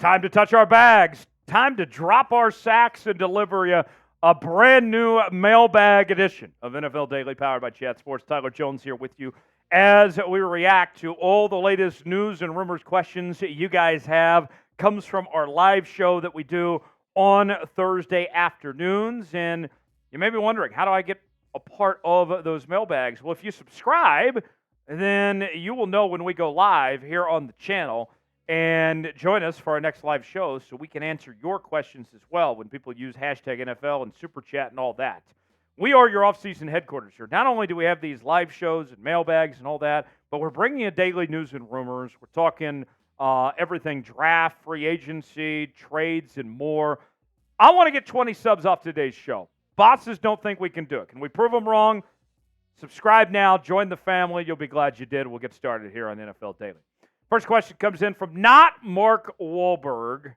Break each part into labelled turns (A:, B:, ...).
A: Time to touch our bags. Time to drop our sacks and deliver you a brand new mailbag edition of NFL Daily, powered by Chat Sports. Tyler Jones here with you as we react to all the latest news and rumors, questions you guys have. Comes from our live show that we do on Thursday afternoons. And you may be wondering, how do I get a part of those mailbags? Well, if you subscribe, then you will know when we go live here on the channel. And join us for our next live show so we can answer your questions as well when people use hashtag NFL and Super Chat and all that. We are your off-season headquarters here. Not only do we have these live shows and mailbags and all that, but we're bringing you daily news and rumors. We're talking everything draft, free agency, trades, and more. I want to get 20 subs off today's show. Bosses don't think we can do it. Can we prove them wrong? Subscribe now. Join the family. You'll be glad you did. We'll get started here on NFL Daily. First question comes in from not Mark Wahlberg.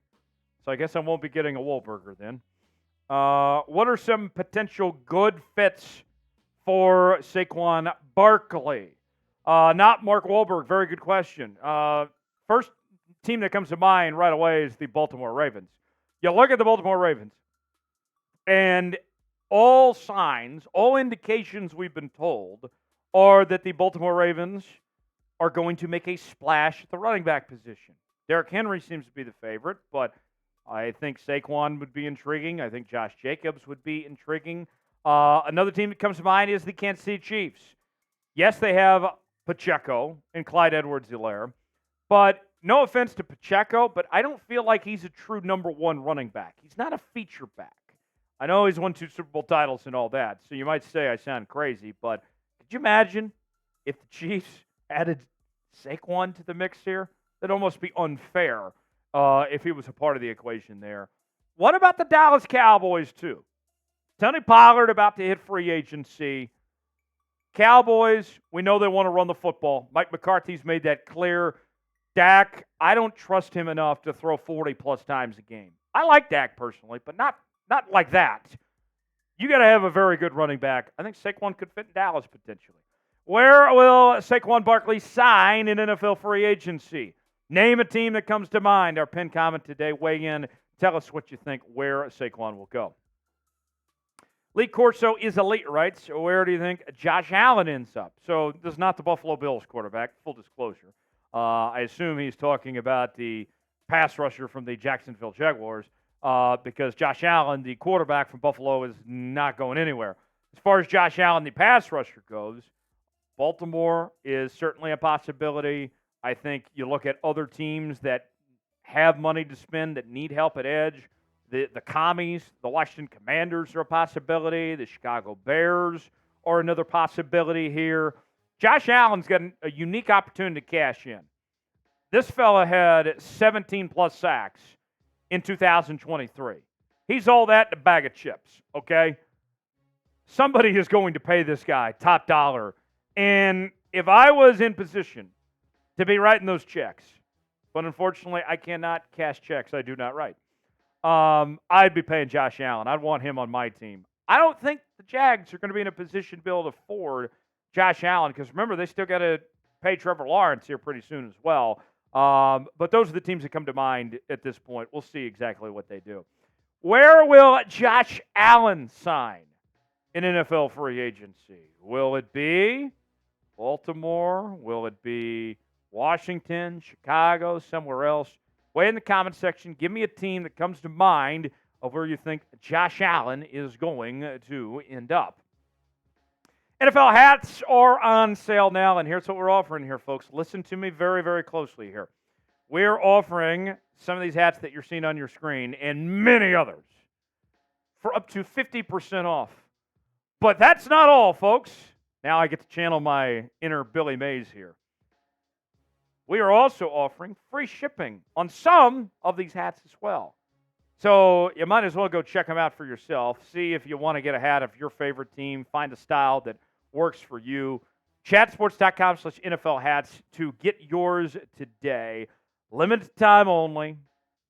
A: So I guess I won't be getting a Wahlburger then. What are some potential good fits for Saquon Barkley? Not Mark Wahlberg. Very good question. First team that comes to mind right away is the Baltimore Ravens. You look at the Baltimore Ravens, and all signs, all indications we've been told are that the Baltimore Ravens are going to make a splash at the running back position. Derrick Henry seems to be the favorite, but I think Saquon would be intriguing. I think Josh Jacobs would be intriguing. Another team that comes to mind is the Kansas City Chiefs. Yes, they have Pacheco and Clyde Edwards-Helaire, but no offense to Pacheco, but I don't feel like he's a true number one running back. He's not a feature back. I know he's won 2 Super Bowl titles and all that, so you might say I sound crazy, but could you imagine if the Chiefs added Saquon to the mix here? That'd almost be unfair if he was a part of the equation there. What about the Dallas Cowboys, too? Tony Pollard about to hit free agency. Cowboys, we know they want to run the football. Mike McCarthy's made that clear. Dak, I don't trust him enough to throw 40-plus times a game. I like Dak personally, but not like that. You got to have a very good running back. I think Saquon could fit in Dallas potentially. Where will Saquon Barkley sign in NFL free agency? Name a team that comes to mind. Our pinned comment today. Weigh in. Tell us what you think where Saquon will go. Lee Corso is elite, right? So where do you think Josh Allen ends up? So this is not the Buffalo Bills quarterback, full disclosure. I assume he's talking about the pass rusher from the Jacksonville Jaguars because Josh Allen, the quarterback from Buffalo, is not going anywhere. As far as Josh Allen, the pass rusher goes, Baltimore is certainly a possibility. I think you look at other teams that have money to spend that need help at edge. The Commies, the Washington Commanders are a possibility. The Chicago Bears are another possibility here. Josh Allen's got a unique opportunity to cash in. This fella had 17-plus sacks in 2023. He's all that in a bag of chips, okay? Somebody is going to pay this guy top dollar. And if I was in position to be writing those checks, but unfortunately I cannot cash checks I do not write, I'd be paying Josh Allen. I'd want him on my team. I don't think the Jags are going to be in a position to be able to afford Josh Allen because, remember, they still got to pay Trevor Lawrence here pretty soon as well. But those are the teams that come to mind at this point. We'll see exactly what they do. Where will Josh Allen sign in NFL free agency? Will it be Baltimore? Will it be Washington, Chicago, somewhere else? Weigh in the comment section. Give me a team that comes to mind of where you think Josh Allen is going to end up. NFL hats are on sale now, and here's what we're offering here, folks. Listen to me very, very closely here. We're offering some of these hats that you're seeing on your screen and many others for up to 50% off. But that's not all, folks. Now I get to channel my inner Billy Mays here. We are also offering free shipping on some of these hats as well. So you might as well go check them out for yourself. See if you want to get a hat of your favorite team. Find a style that works for you. Chatsports.com/NFL hats to get yours today. Limited time only.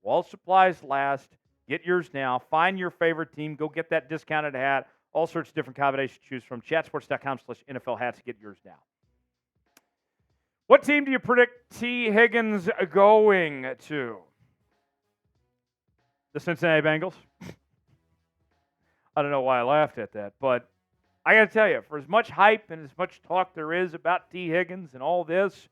A: While supplies last. Get yours now. Find your favorite team. Go get that discounted hat. All sorts of different combinations to choose from. Chatsports.com/NFL hats to get yours now. What team do you predict Tee Higgins going to? The Cincinnati Bengals. I don't know why I laughed at that, but I got to tell you, for as much hype and as much talk there is about Tee Higgins and all this,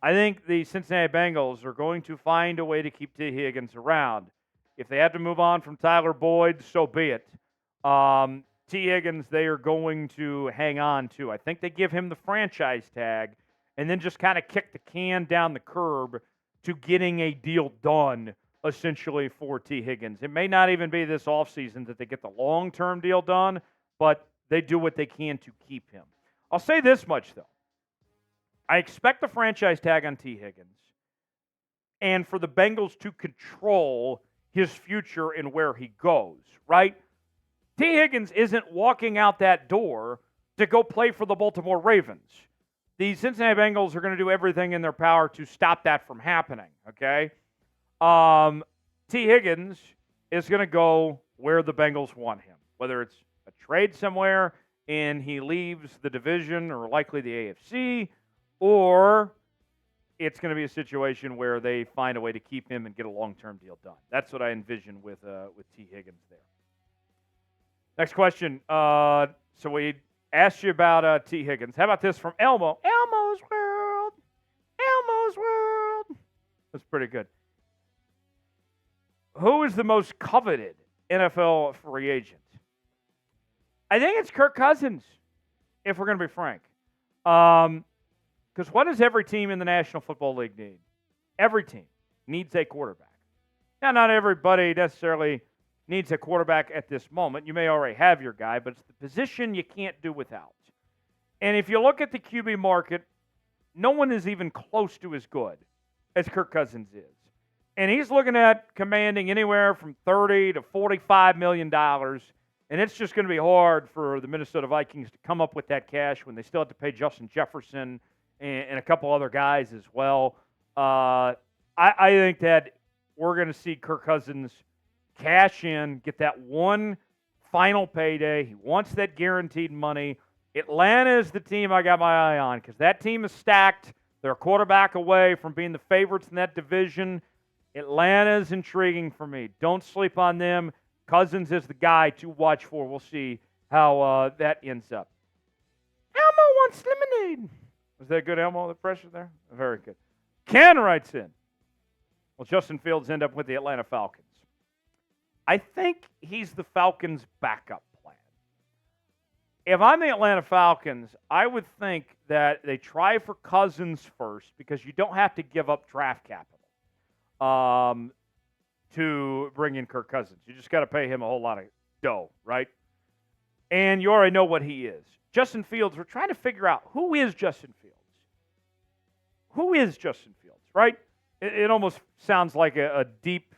A: I think the Cincinnati Bengals are going to find a way to keep Tee Higgins around. If they have to move on from Tyler Boyd, so be it. Tee Higgins, they are going to hang on to. I think they give him the franchise tag and then just kind of kick the can down the curb to getting a deal done, essentially, for Tee Higgins. It may not even be this offseason that they get the long-term deal done, but they do what they can to keep him. I'll say this much, though. I expect the franchise tag on Tee Higgins and for the Bengals to control his future and where he goes, right? Tee Higgins isn't walking out that door to go play for the Baltimore Ravens. The Cincinnati Bengals are going to do everything in their power to stop that from happening, okay? Tee Higgins is going to go where the Bengals want him, whether it's a trade somewhere and he leaves the division or likely the AFC, or it's going to be a situation where they find a way to keep him and get a long-term deal done. That's what I envision with Tee Higgins there. Next question. So we asked you about Tee Higgins. How about this from Elmo? Elmo's World. Elmo's World. That's pretty good. Who is the most coveted NFL free agent? I think it's Kirk Cousins, if we're going to be frank. Because what does every team in the National Football League need? Every team needs a quarterback. Now, not everybody necessarily needs a quarterback at this moment. You may already have your guy, but it's the position you can't do without. And if you look at the QB market, no one is even close to as good as Kirk Cousins is. And he's looking at commanding anywhere from $30 to $45 million. And it's just going to be hard for the Minnesota Vikings to come up with that cash when they still have to pay Justin Jefferson and a couple other guys as well. I think that we're going to see Kirk Cousins cash in, get that one final payday. He wants that guaranteed money. Atlanta is the team I got my eye on because that team is stacked. They're a quarterback away from being the favorites in that division. Atlanta is intriguing for me. Don't sleep on them. Cousins is the guy to watch for. We'll see how that ends up. Elmo wants lemonade. Was that good, Elmo? The pressure there? Very good. Ken writes in. Will Justin Fields end up with the Atlanta Falcons? I think he's the Falcons' backup plan. If I'm the Atlanta Falcons, I would think that they try for Cousins first because you don't have to give up draft capital to bring in Kirk Cousins. You just got to pay him a whole lot of dough, right? And you already know what he is. Justin Fields, we're trying to figure out who is Justin Fields. Who is Justin Fields, right? It almost sounds like a deep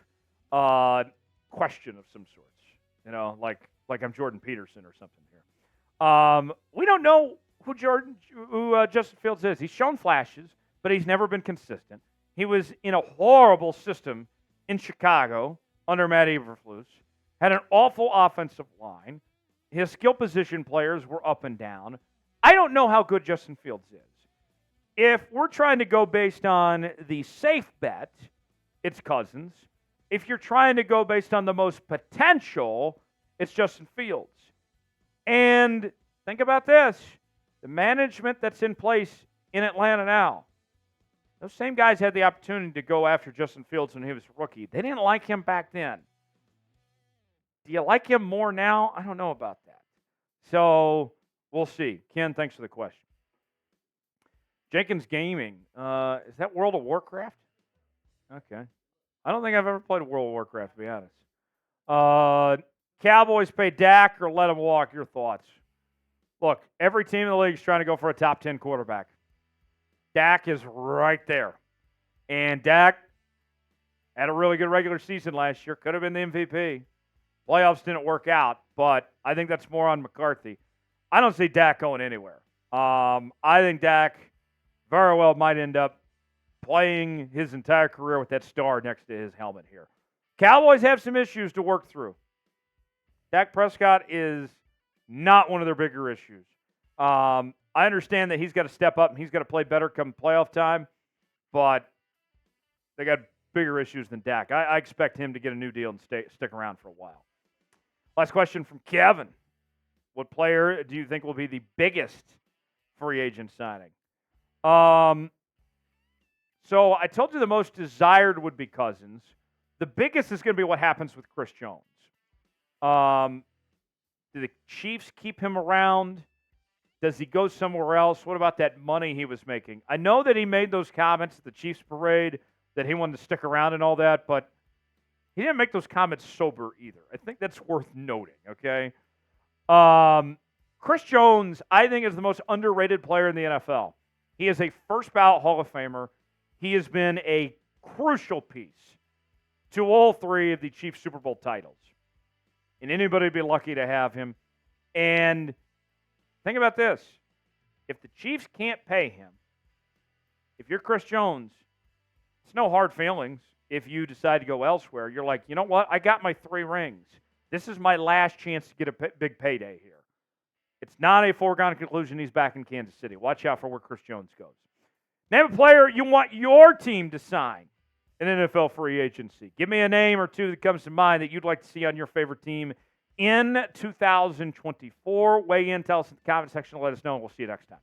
A: question of some sorts, like I'm Jordan Peterson or something here. We don't know who Justin Fields is. He's shown flashes, but he's never been consistent. He was in a horrible system in Chicago under Matt Eberflus, had an awful offensive line. His skill position players were up and down. I don't know how good Justin Fields is. If we're trying to go based on the safe bet, it's Cousins. If you're trying to go based on the most potential, it's Justin Fields. And think about this. The management that's in place in Atlanta now, those same guys had the opportunity to go after Justin Fields when he was a rookie. They didn't like him back then. Do you like him more now? I don't know about that. So we'll see. Ken, thanks for the question. Jenkins Gaming. Is that World of Warcraft? Okay. I don't think I've ever played World of Warcraft, to be honest. Cowboys pay Dak or let him walk. Your thoughts? Look, every team in the league is trying to go for a top 10 quarterback. Dak is right there. And Dak had a really good regular season last year. Could have been the MVP. Playoffs didn't work out, but I think that's more on McCarthy. I don't see Dak going anywhere. I think Dak very well might end up playing his entire career with that star next to his helmet here. Cowboys have some issues to work through. Dak Prescott is not one of their bigger issues. I understand that he's got to step up and he's got to play better come playoff time, but they got bigger issues than Dak. I expect him to get a new deal and stick around for a while. Last question from Kevin. What player do you think will be the biggest free agent signing? So I told you the most desired would be Cousins. The biggest is going to be what happens with Chris Jones. Do the Chiefs keep him around? Does he go somewhere else? What about that money he was making? I know that he made those comments at the Chiefs parade that he wanted to stick around and all that, but he didn't make those comments sober either. I think that's worth noting, okay? Chris Jones, I think, is the most underrated player in the NFL. He is a first-ballot Hall of Famer. He has been a crucial piece to all three of the Chiefs Super Bowl titles. And anybody would be lucky to have him. And think about this. If the Chiefs can't pay him, if you're Chris Jones, it's no hard feelings if you decide to go elsewhere. You're like, you know what? I got my 3 rings. This is my last chance to get a big payday here. It's not a foregone conclusion he's back in Kansas City. Watch out for where Chris Jones goes. Name a player you want your team to sign in NFL free agency. Give me a name or two that comes to mind that you'd like to see on your favorite team in 2024. Weigh in, tell us in the comment section, let us know, and we'll see you next time.